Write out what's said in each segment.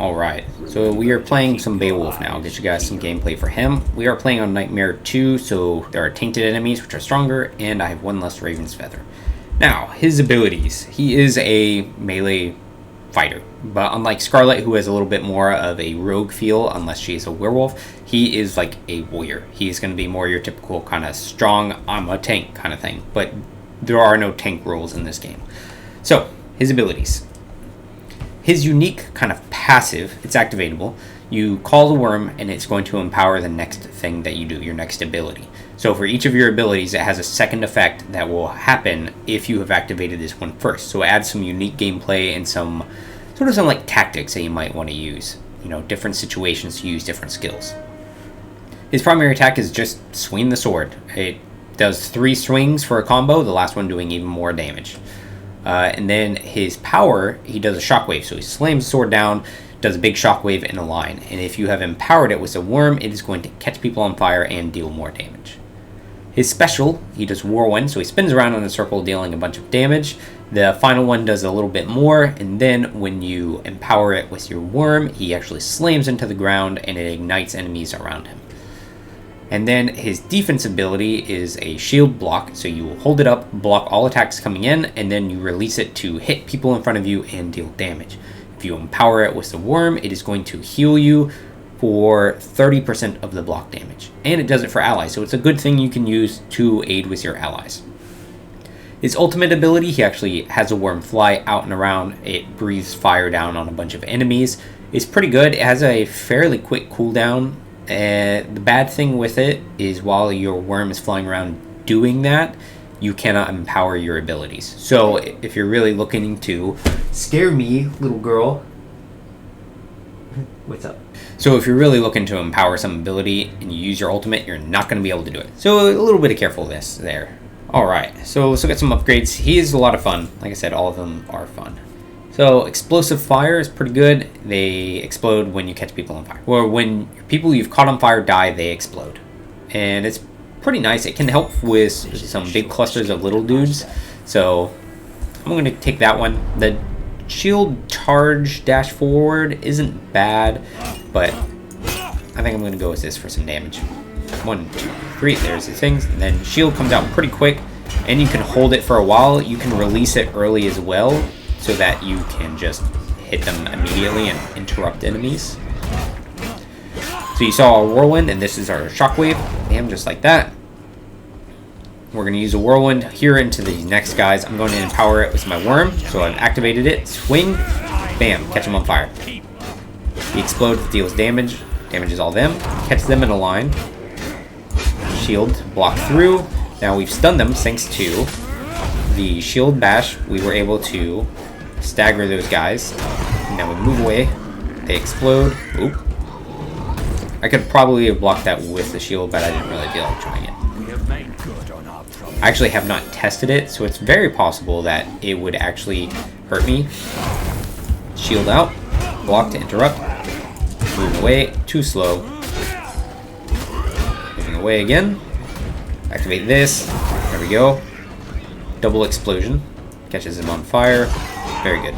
Alright, so we are playing some Beowulf now. I'll get you guys some gameplay for him. We are playing on Nightmare 2, so there are tainted enemies, which are stronger, and I have one less Raven's Feather. Now, his abilities. He is a melee fighter, but unlike Scarlet, who has a little bit more of a rogue feel, unless she is a werewolf, he is like a warrior. He is going to be more your typical kind of strong, I'm a tank kind of thing, but there are no tank roles in this game. So, his abilities. His unique kind of passive, it's activatable. You call the Wyrm and it's going to empower the next thing that you do, your next ability. So for each of your abilities, it has a second effect that will happen if you have activated this one first. So it adds some unique gameplay and some like tactics that you might want to use. You know, different situations to use different skills. His primary attack is just swing the sword. It does 3 swings for a combo, the last one doing even more damage. And then his power, he does a shockwave. So he slams the sword down, does a big shockwave in a line. And if you have empowered it with a Wyrm, it is going to catch people on fire and deal more damage. His special, he does whirlwind. So he spins around in a circle, dealing a bunch of damage. The final one does a little bit more. And then when you empower it with your Wyrm, he actually slams into the ground and it ignites enemies around him. And then his defense ability is a shield block, so you will hold it up, block all attacks coming in, and then you release it to hit people in front of you and deal damage. If you empower it with the Wyrm, it is going to heal you for 30% of the block damage. And it does it for allies, so it's a good thing you can use to aid with your allies. His ultimate ability, he actually has a Wyrm fly out and around. It breathes fire down on a bunch of enemies. It's pretty good. It has a fairly quick cooldown. The bad thing with it is while your Wyrm is flying around doing that, you cannot empower your abilities. So if you're really looking to scare me, little girl, what's up? So if you're really looking to empower some ability and you use your ultimate, you're not going to be able to do it. So a little bit of carefulness there. Alright, so let's look at some upgrades. He is a lot of fun. Like I said, all of them are fun. So explosive fire is pretty good. They explode when you catch people on fire. Or when people you've caught on fire die, they explode. And it's pretty nice. It can help with some big clusters of little dudes. So I'm going to take that one. The shield charge dash forward isn't bad, but I think I'm going to go with this for some damage. 1, 2, 3, there's the things. And then shield comes out pretty quick, and you can hold it for a while. You can release it early as well, so that you can just hit them immediately and interrupt enemies. So you saw a whirlwind, and this is our shockwave. Bam, just like that. We're going to use a whirlwind here into the next guys. I'm going to empower it with my Wyrm, so I've activated it. Swing, bam, catch them on fire. The explode deals damage, damages all them, catch them in a line. Shield, block through. Now we've stunned them thanks to the shield bash. We were able to stagger those guys. And now we move away. They explode. Oop. I could probably have blocked that with the shield, but I didn't really feel like trying it. I actually have not tested it, so it's very possible that it would actually hurt me. Shield out. Block to interrupt. Move away. Too slow. Moving away again. Activate this. There we go. Double explosion. Catches him on fire. Very good.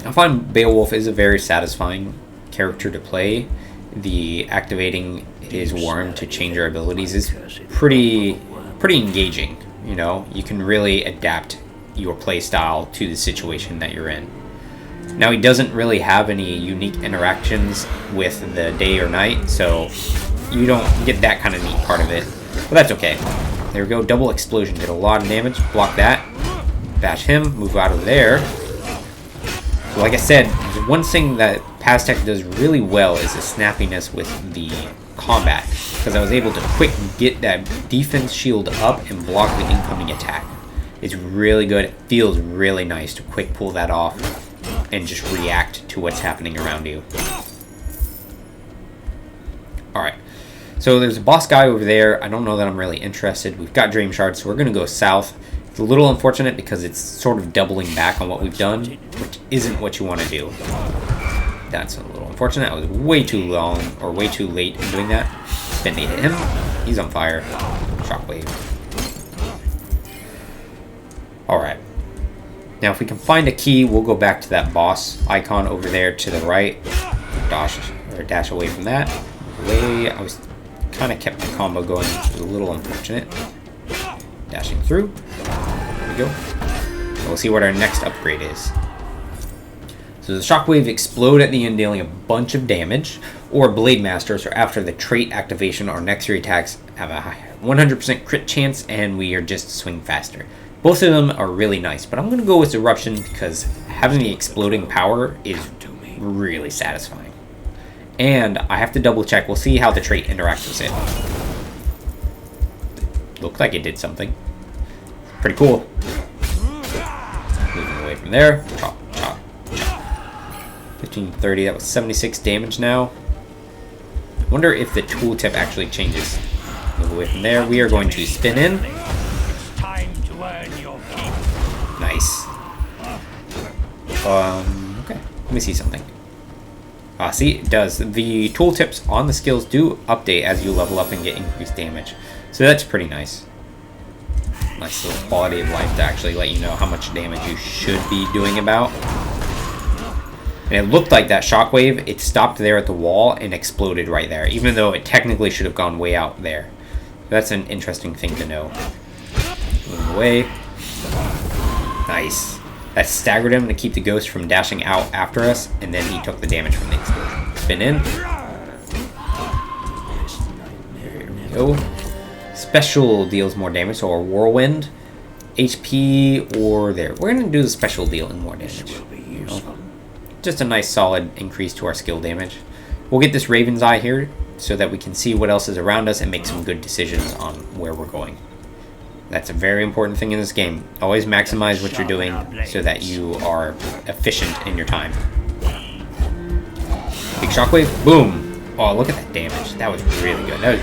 I find Beowulf is a very satisfying character to play. The activating his Wyrm to change your abilities is pretty engaging. You know, you can really adapt your play style to the situation that you're in. Now he doesn't really have any unique interactions with the day or night, so you don't get that kind of neat part of it. But that's okay. There we go, double explosion, did a lot of damage, block that, bash him, move out of there. So like I said, one thing that Paztec does really well is the snappiness with the combat, because I was able to quick get that defense shield up and block the incoming attack. It's really good, it feels really nice to quick pull that off and just react to what's happening around you. Alright. So there's a boss guy over there. I don't know that I'm really interested. We've got Dream Shards, so we're going to go south. It's a little unfortunate because it's sort of doubling back on what we've done, which isn't what you want to do. That's a little unfortunate. I was way too long, or way too late in doing that. Then they hit him. He's on fire. Shockwave. Alright. Now, if we can find a key, we'll go back to that boss icon over there to the right. Dash away from that. Away. I was kind of kept the combo going, which was a little unfortunate. Dashing through. There we go. And we'll see what our next upgrade is. So the shockwave explode at the end, dealing a bunch of damage. Or Blade Masters, or after the trait activation, our next 3 attacks have a 100% crit chance, and we are just swing faster. Both of them are really nice, but I'm going to go with Eruption because having the exploding power is really satisfying. And I have to double check. We'll see how the trait interacts with it. Looked like it did something. Pretty cool. Moving away from there. Chop, chop, chop. 1530, that was 76 damage now. I wonder if the tooltip actually changes. Move away from there. We are going to spin in. Nice. Okay. Let me see something. See, it does. The tooltips on the skills do update as you level up and get increased damage. So that's pretty nice. Nice little quality of life to actually let you know how much damage you should be doing about. And it looked like that shockwave, it stopped there at the wall and exploded right there, even though it technically should have gone way out there. That's an interesting thing to know. Moving away. Nice. That staggered him to keep the ghost from dashing out after us, and then he took the damage from the explosion. Spin in. There we go. Special deals more damage, so our whirlwind, HP, or there. We're going to do the special deal and more damage. You know? Just a nice solid increase to our skill damage. We'll get this Raven's Eye here so that we can see what else is around us and make some good decisions on where we're going. That's a very important thing in this game. Always maximize what you're doing so that you are efficient in your time. Big shockwave, boom! Oh, look at that damage. That was really good. That was,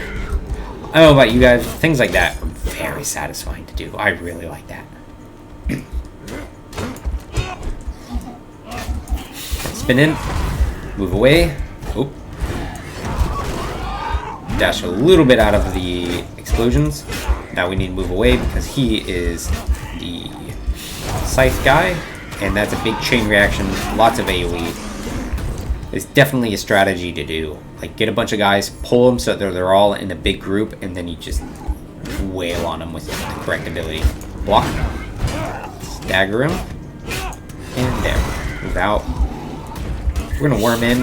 I don't know about you guys, things like that are very satisfying to do. I really like that. Spin in, move away. Oop. Dash a little bit out of the explosions. Now we need to move away because he is the scythe guy, and that's a big chain reaction, lots of AoE. It's definitely a strategy to do. Like, get a bunch of guys, pull them so that they're all in a big group, and then you just wail on them with the correct ability. Block, stagger him, and there. Move out. We're gonna worm in.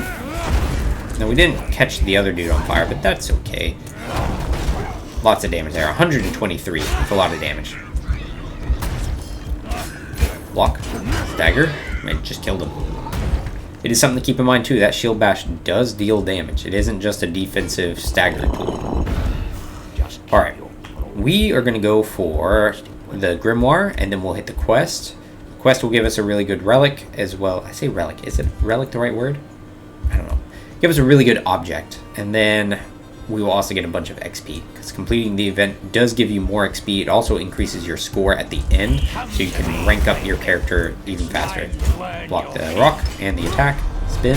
Now we didn't catch the other dude on fire, but that's okay. Lots of damage there. 123. That's a lot of damage. Block. Stagger. I just killed him. It is something to keep in mind too. That shield bash does deal damage. It isn't just a defensive stagger tool. Alright. We are going to go for the Grimoire, and then we'll hit the quest. The quest will give us a really good relic as well. I say relic. Is it relic the right word? I don't know. Give us a really good object. And then we will also get a bunch of XP, because completing the event does give you more XP. It also increases your score at the end, so you can rank up your character even faster. Block the rock and the attack. Spin.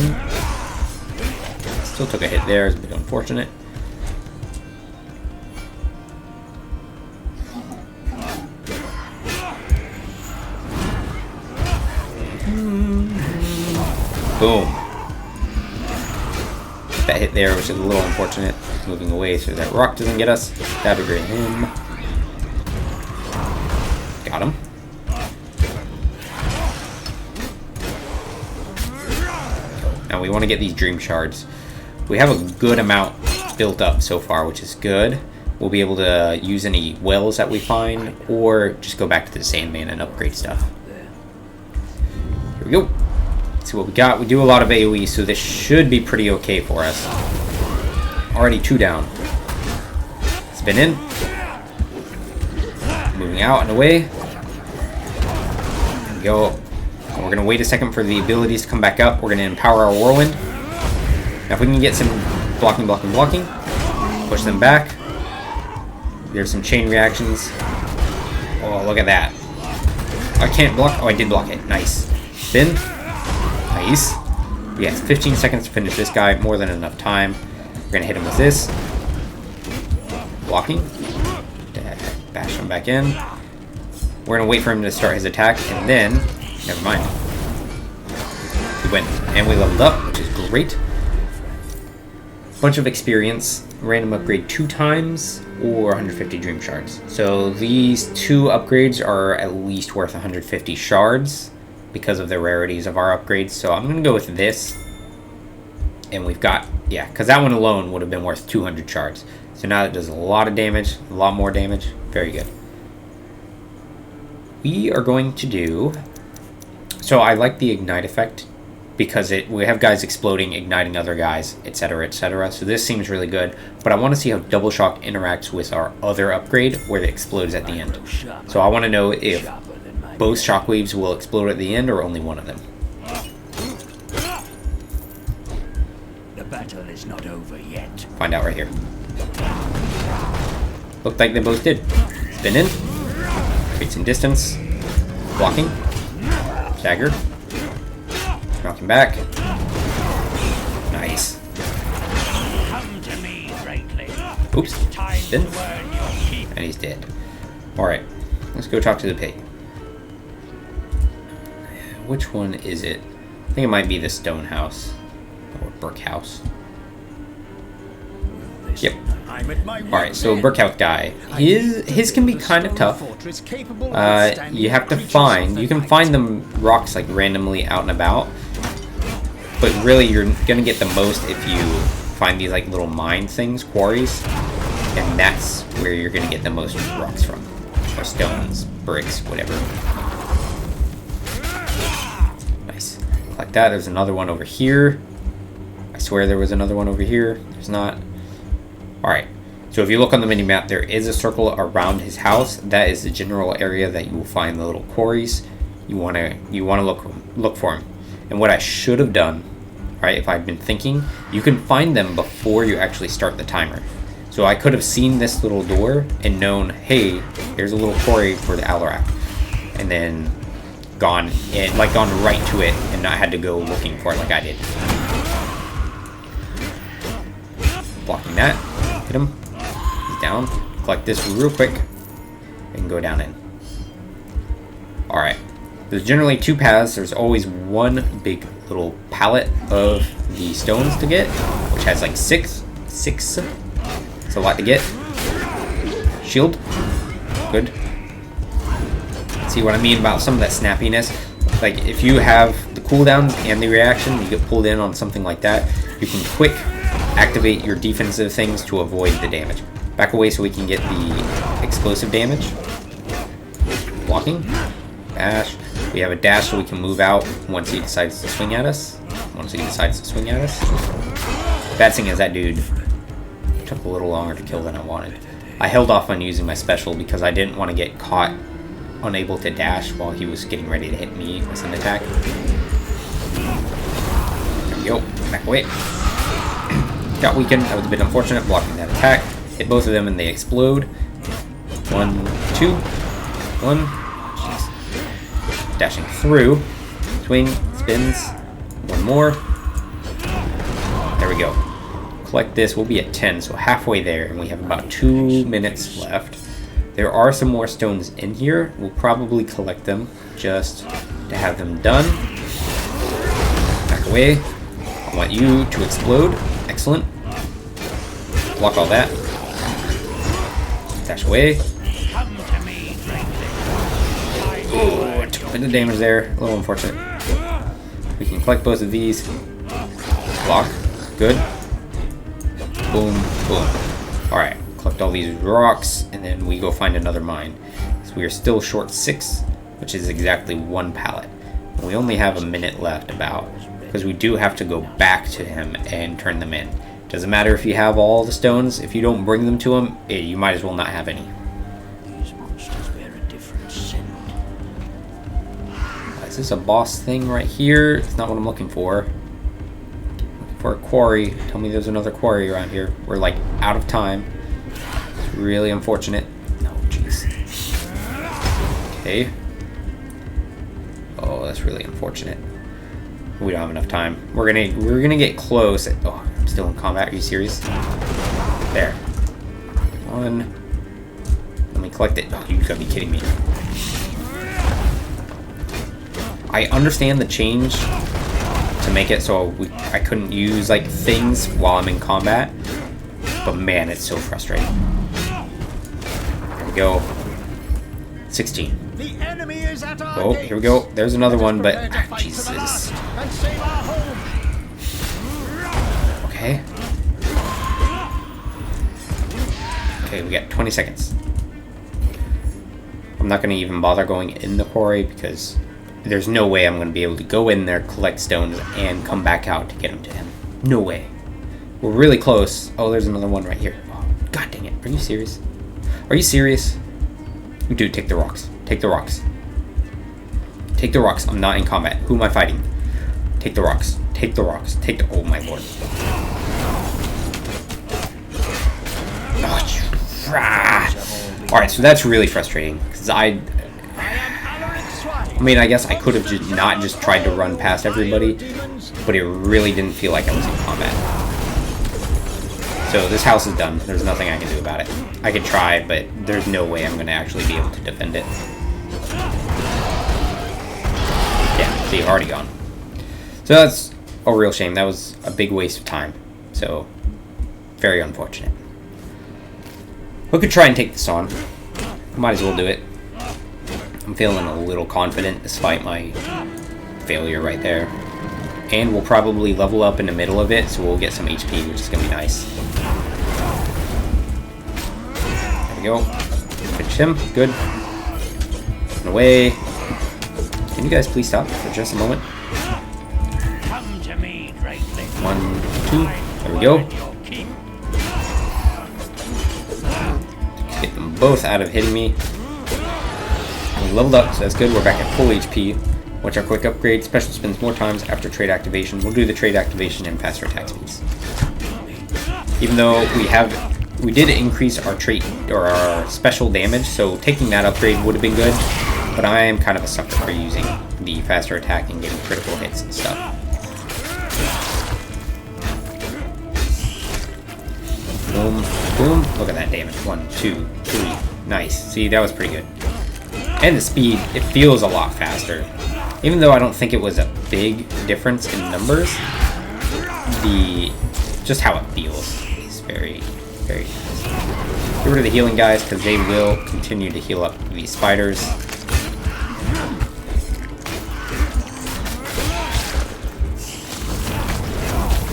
Still took a hit there, it's a bit unfortunate. Boom. That hit there, which is a little unfortunate. Moving away so that rock doesn't get us. That'd be him. Got him. Now we want to get these dream shards. We have a good amount built up so far, which is good. We'll be able to use any wells that we find, or just go back to the Sandman and upgrade stuff. Here we go. Let's see what we got. We do a lot of AoE, so this should be pretty okay for us. Already 2 down. Spin in. Moving out and away. There we go. And we're going to wait a second for the abilities to come back up. We're going to empower our whirlwind. Now if we can get some blocking, push them back. There's some chain reactions. Oh, look at that. I can't block. Oh, I did block it. Nice. Spin. Nice. Yes, 15 seconds to finish this guy. More than enough time. We're going to hit him with this. Blocking. Bash him back in. We're going to wait for him to start his attack, and then Never mind. We went and we leveled up, which is great. Bunch of experience. Random upgrade 2 times or 150 dream shards. So these 2 upgrades are at least worth 150 shards because of the rarities of our upgrades. So I'm going to go with this. And we've got, yeah, because that one alone would have been worth 200 shards. So now it does a lot of damage, a lot more damage. Very good. We are going to do... So I like the ignite effect because we have guys exploding, igniting other guys, etc., etc. So this seems really good. But I want to see how Double Shock interacts with our other upgrade where it explodes at the end. So I want to know if both shockwaves will explode at the end or only one of them. The battle is not over yet. Find out right here. Looked like they both did. Spin in. Create some distance. Blocking. Dagger. Knocking back. Nice. Come to me, greatly. Oops. Spin. And he's dead. Alright. Let's go talk to the pig. Which one is it? I think it might be the stone house. Or brick house. Yep. Alright, so brick house guy. His can be kind of tough. You have to you can find them rocks like randomly out and about. But really you're gonna get the most if you find these like little mine things, quarries. And that's where you're gonna get the most rocks from. Or stones, bricks, whatever. Nice. Like that, there's another one over here. I swear there was another one over here. There's not. Alright, so if you look on the mini-map, there is a circle around his house. That is the general area that you will find the little quarries. You wanna look for them. And what I should have done, right, if I'd been thinking, you can find them before you actually start the timer. So I could have seen this little door and known, hey, here's a little quarry for the Alarak. And then gone right to it and not had to go looking for it like I did. Blocking that. Hit him. He's down. Collect this real quick. And go down in. Alright. There's generally 2 paths. There's always one big little pallet of the stones to get, which has like 6. It's a lot to get. Shield. Good. See what I mean about some of that snappiness? Like if you have the cooldowns and the reaction, you get pulled in on something like that, you can quick activate your defensive things to avoid the damage. Back away so we can get the explosive damage. Blocking. Dash. We have a dash so we can move out once he decides to swing at us. Bad thing is that dude took a little longer to kill than I wanted. I held off on using my special because I didn't want to get caught unable to dash while he was getting ready to hit me with an attack. There we go. Back away. Got weakened. That was a bit unfortunate, blocking that attack. Hit both of them and they explode. 1, 2. 1. Jeez. Dashing through. Swing. Spins. 1 more. There we go. Collect this. We'll be at 10, so halfway there. And we have about 2 minutes left. There are some more stones in here. We'll probably collect them just to have them done. Back away. I want you to explode. Excellent. Block all that. Dash away. Oh, I took a bit of damage there. A little unfortunate. We can collect both of these. Block. Good. Boom. Boom. Alright. Collect all these rocks. And then we go find another mine. So we are still short 6. Which is exactly 1 pallet. And we only have a minute left about. Because we do have to go back to him and turn them in. Doesn't matter if you have all the stones. If you don't bring them to him, you might as well not have any. These monsters bear a different scent. Is this a boss thing right here? It's not what I'm looking for. Looking for a quarry. Tell me there's another quarry around here. We're like out of time. It's really unfortunate. Oh, jeez. Okay. Oh, that's really unfortunate. We don't have enough time. We're gonna get close. Oh, I'm still in combat. Are you serious? There. 1. Let me collect it. Oh, you gotta be kidding me. I understand the change to make it so I couldn't use like things while I'm in combat, but man, it's so frustrating. There we go. 16. The enemy is at our Oh, here we go. There's another one, but Jesus. Okay. Okay, we got 20 seconds. I'm not going to even bother going in the quarry because there's no way I'm going to be able to go in there, collect stones, and come back out to get them to him. No way. We're really close. Oh, there's another one right here. Oh, God dang it. Are you serious? Are you serious? Dude, take the rocks. Take the rocks. Take the rocks. I'm not in combat. Who am I fighting? Take the rocks. Take the rocks. Take the... Oh, my lord. Alright, so that's really frustrating. Because I mean, I guess I could have just not just tried to run past everybody, but it really didn't feel like I was in combat. So this house is done. There's nothing I can do about it. I could try, but there's no way I'm going to actually be able to defend it. Yeah, see, already gone. So that's a real shame. That was a big waste of time. So, very unfortunate. We could try and take this on. Might as well do it. I'm feeling a little confident despite my failure right there. And we'll probably level up in the middle of it, so we'll get some HP, which is going to be nice. There we go. Finish him. Good. And away. Can you guys please stop for just a moment? Come to me, greatly. 1, 2. There we go. Get them both out of hitting me. We leveled up, so that's good. We're back at full HP. Watch our quick upgrade. Special spins more times after trade activation. We'll do the trade activation and faster attack speeds. Even though we did increase our trait or our special damage, so taking that upgrade would have been good. But I am kind of a sucker for using the faster attack and getting critical hits and stuff. Boom, boom. Look at that damage. 1, 2, 3. Nice. See, that was pretty good. And the speed, it feels a lot faster. Even though I don't think it was a big difference in numbers, just how it feels is very, very nice. Get rid of the healing guys because they will continue to heal up these spiders.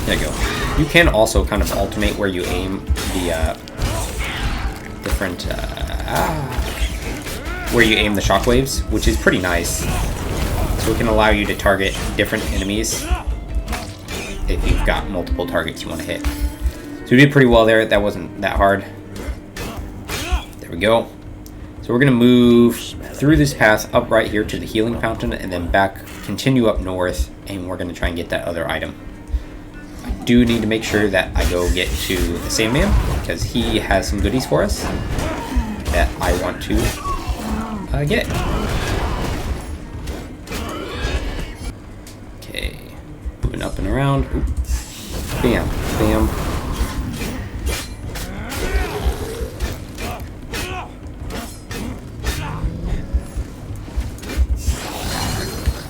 There you go. You can also kind of alternate where you aim the where you aim the shockwaves, which is pretty nice. So it can allow you to target different enemies if you've got multiple targets you want to hit. So we did pretty well there. That wasn't that hard. There we go. So we're going to move through this path up right here to the healing fountain and then back, continue up north, and we're going to try and get that other item. I do need to make sure that I go get to the Sandman because he has some goodies for us that I want to get. Okay, moving up and around. Ooh. Bam, bam.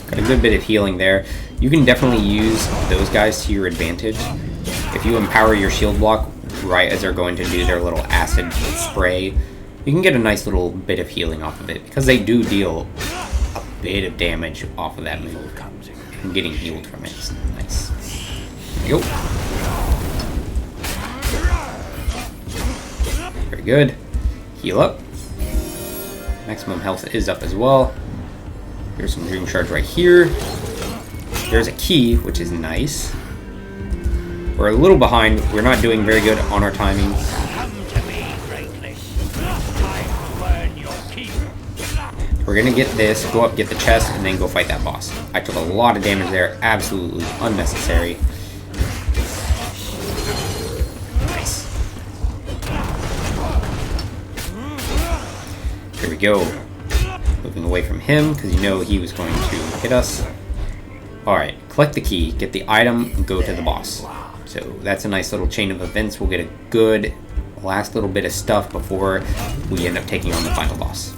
Got a good bit of healing there. You can definitely use those guys to your advantage. If you empower your shield block right as they're going to do their little acid spray, you can get a nice little bit of healing off of it because they do deal a bit of damage off of that move. And getting healed from it is nice. There you go. Very good. Heal up. Maximum health is up as well. Here's some dream shards right here. There's a key, which is nice. We're a little behind. We're not doing very good on our timing. We're gonna get this, go up, get the chest, and then go fight that boss. I took a lot of damage there, absolutely unnecessary. Nice. Here we go. Moving away from him, because you know he was going to hit us. Alright, collect the key, get the item, and go to the boss. So that's a nice little chain of events. We'll get a good last little bit of stuff before we end up taking on the final boss.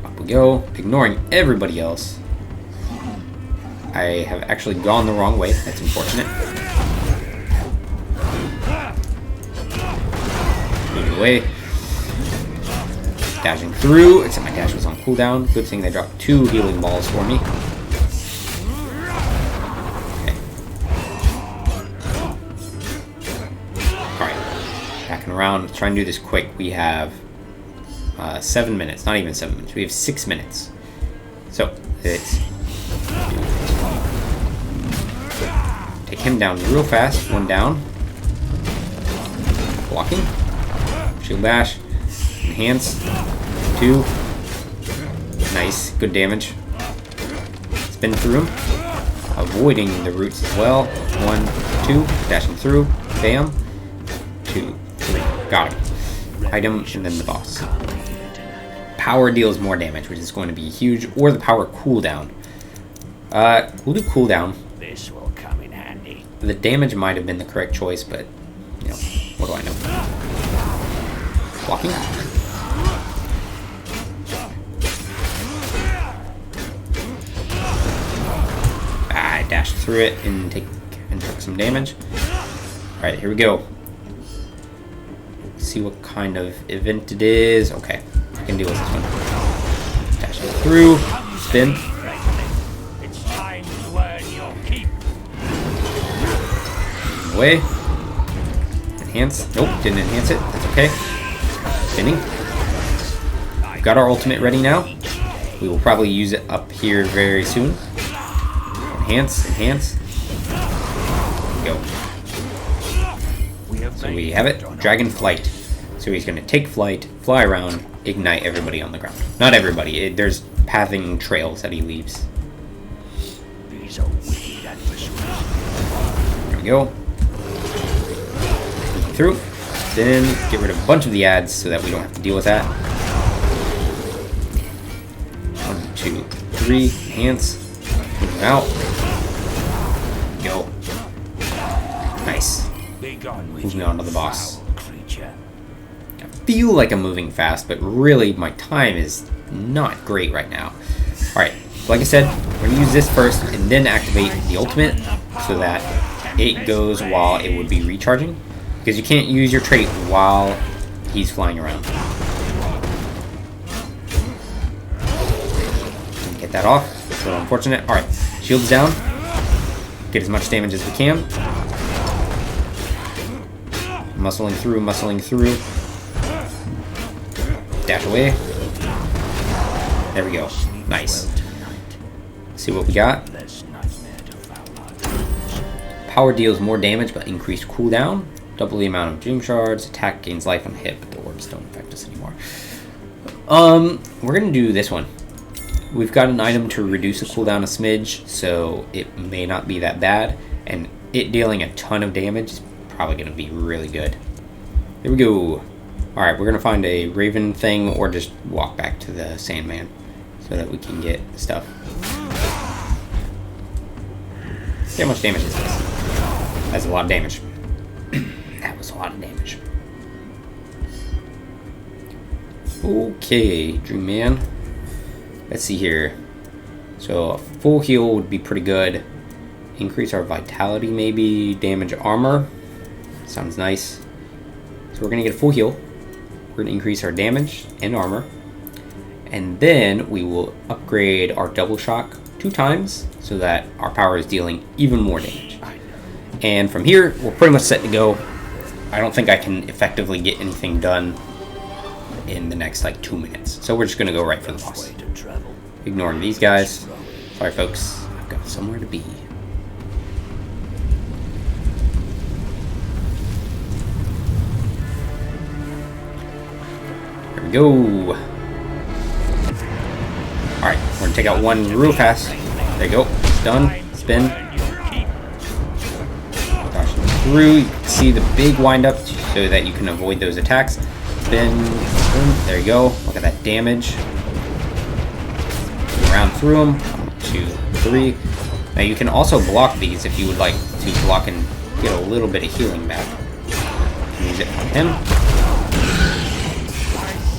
Up we go, ignoring everybody else. I have actually gone the wrong way. That's unfortunate. Moving away. Dashing through, except my dash was on cooldown. Good thing they dropped 2 healing balls for me. Okay. Alright. Backing around. Let's try and do this quick. We have 7 minutes. Not even 7 minutes. We have 6 minutes. So, let's take him down real fast. 1 down. Blocking. Shield bash. Enhance. 2. Nice. Good damage. Spin through him. Avoiding the roots as well. 1, 2. Dashing through. Bam. 2, 3. Got him. Item, and then the boss. Power deals more damage, which is going to be huge, or the power cooldown. We'll do cooldown. This will come in handy. The damage might have been the correct choice, but, you know, what do I know? Blocking. I dashed through it and took some damage. Alright, here we go. See what kind of event it is. Okay, I can deal with this one. Dashing through. Spin. It's time to learn your keep. Away. Enhance. Nope, didn't enhance it. That's okay. Spinning. We've got our ultimate ready now. We will probably use it up here very soon. Enhance, enhance. Go. So we have it. Dragon Flight. So he's going to take flight, fly around, ignite everybody on the ground. Not everybody. There's pathing trails that he leaves. These are wicked adversaries. There we go. Moving through. Then get rid of a bunch of the ads so that we don't have to deal with that. 1, 2, 3. Enhance. Moving out. Go. Nice. Moving on to the boss. I feel like I'm moving fast, but really my time is not great right now. Alright, like I said, we're going to use this first and then activate the ultimate so that it goes while it would be recharging. Because you can't use your trait while he's flying around. Get that off. It's a little unfortunate. Alright, shields down. Get as much damage as we can. Muscling through, muscling through. Dash away. There we go. Nice. See what we got. Power deals more damage but increased cooldown. Double the amount of dream shards. Attack gains life on hit, but the orbs don't affect us anymore. We're gonna do this one. We've got an item to reduce the cooldown a smidge, so it may not be that bad. And it dealing a ton of damage is probably gonna be really good. Here we go. Alright, we're gonna find a raven thing or just walk back to the Sandman so that we can get stuff. See how much damage is this? That's a lot of damage. That was a lot of damage. Okay, Dream Man. Let's see here. So a full heal would be pretty good. Increase our vitality maybe. Damage armor. Sounds nice. So we're going to get a full heal. We're going to increase our damage and armor. And then we will upgrade our double shock 2 times so that our power is dealing even more damage. And from here, we're pretty much set to go. I don't think I can effectively get anything done in the next like 2 minutes. So we're just going to go right for the boss. Ignoring these guys. Sorry folks, I've got somewhere to be. Here we go. Alright, we're going to take out one real fast. There you go. It's done. Spin. Dodge through. You can see the big wind up so that you can avoid those attacks. Spin. Spin. There you go. Look at that damage. Round through them. 1, 2, 3. Now you can also block these if you would like to block and get a little bit of healing back. Use it on him.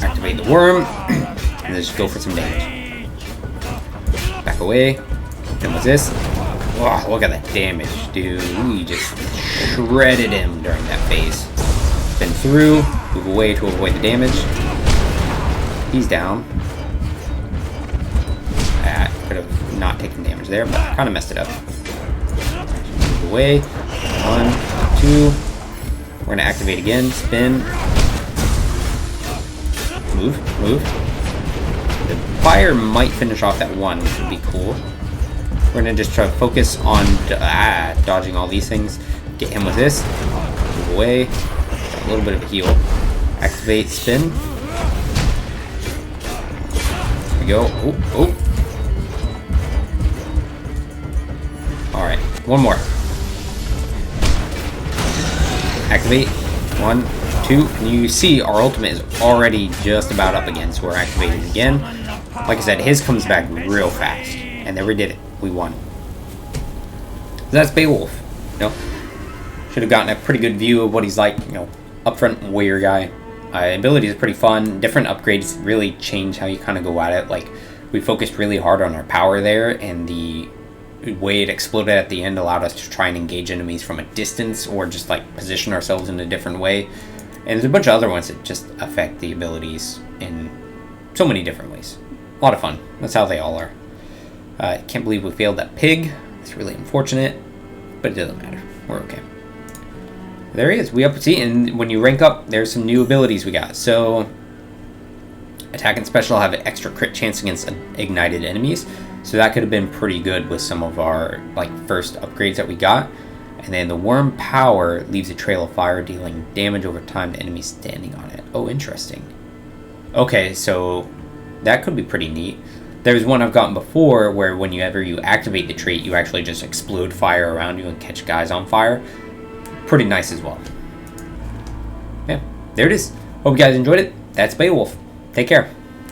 Activate the Wyrm. And just go for some damage. Back away. And what's this? Oh, look at that damage, dude. We just shredded him during that phase. Spin through, move away to avoid the damage. He's down. Could have not taken damage there, but kind of messed it up. Move away. 1, 2. We're going to activate again. Spin. Move. The fire might finish off that one, which would be cool. We're going to just try to focus on dodging all these things. Get him with this. Move away. A little bit of a heal. Activate, spin. There we go. Oh. Alright, one more. Activate. 1, 2. And you see our ultimate is already just about up again, so we're activating again. Like I said, his comes back real fast. And there we did it. We won. That's Beowulf. Should have gotten a pretty good view of what he's like, upfront warrior guy. Abilities are pretty fun. Different upgrades really change how you kind of go at it. Like, we focused really hard on our power there, and the way it exploded at the end allowed us to try and engage enemies from a distance or just like position ourselves in a different way. And there's a bunch of other ones that just affect the abilities in so many different ways. A lot of fun. That's how they all are. I can't believe we failed that pig. It's really unfortunate, but it doesn't matter. We're okay. There he is. We up. See, and when you rank up, there's some new abilities we got. So, attack and special have an extra crit chance against ignited enemies. So that could have been pretty good with some of our first upgrades that we got. And then the Wyrm power leaves a trail of fire, dealing damage over time to enemies standing on it. Oh, interesting. Okay, so that could be pretty neat. There's one I've gotten before where whenever you activate the trait, you actually just explode fire around you and catch guys on fire. Pretty nice as well. Yeah, there it is. Hope you guys enjoyed it. That's Beowulf. Take care.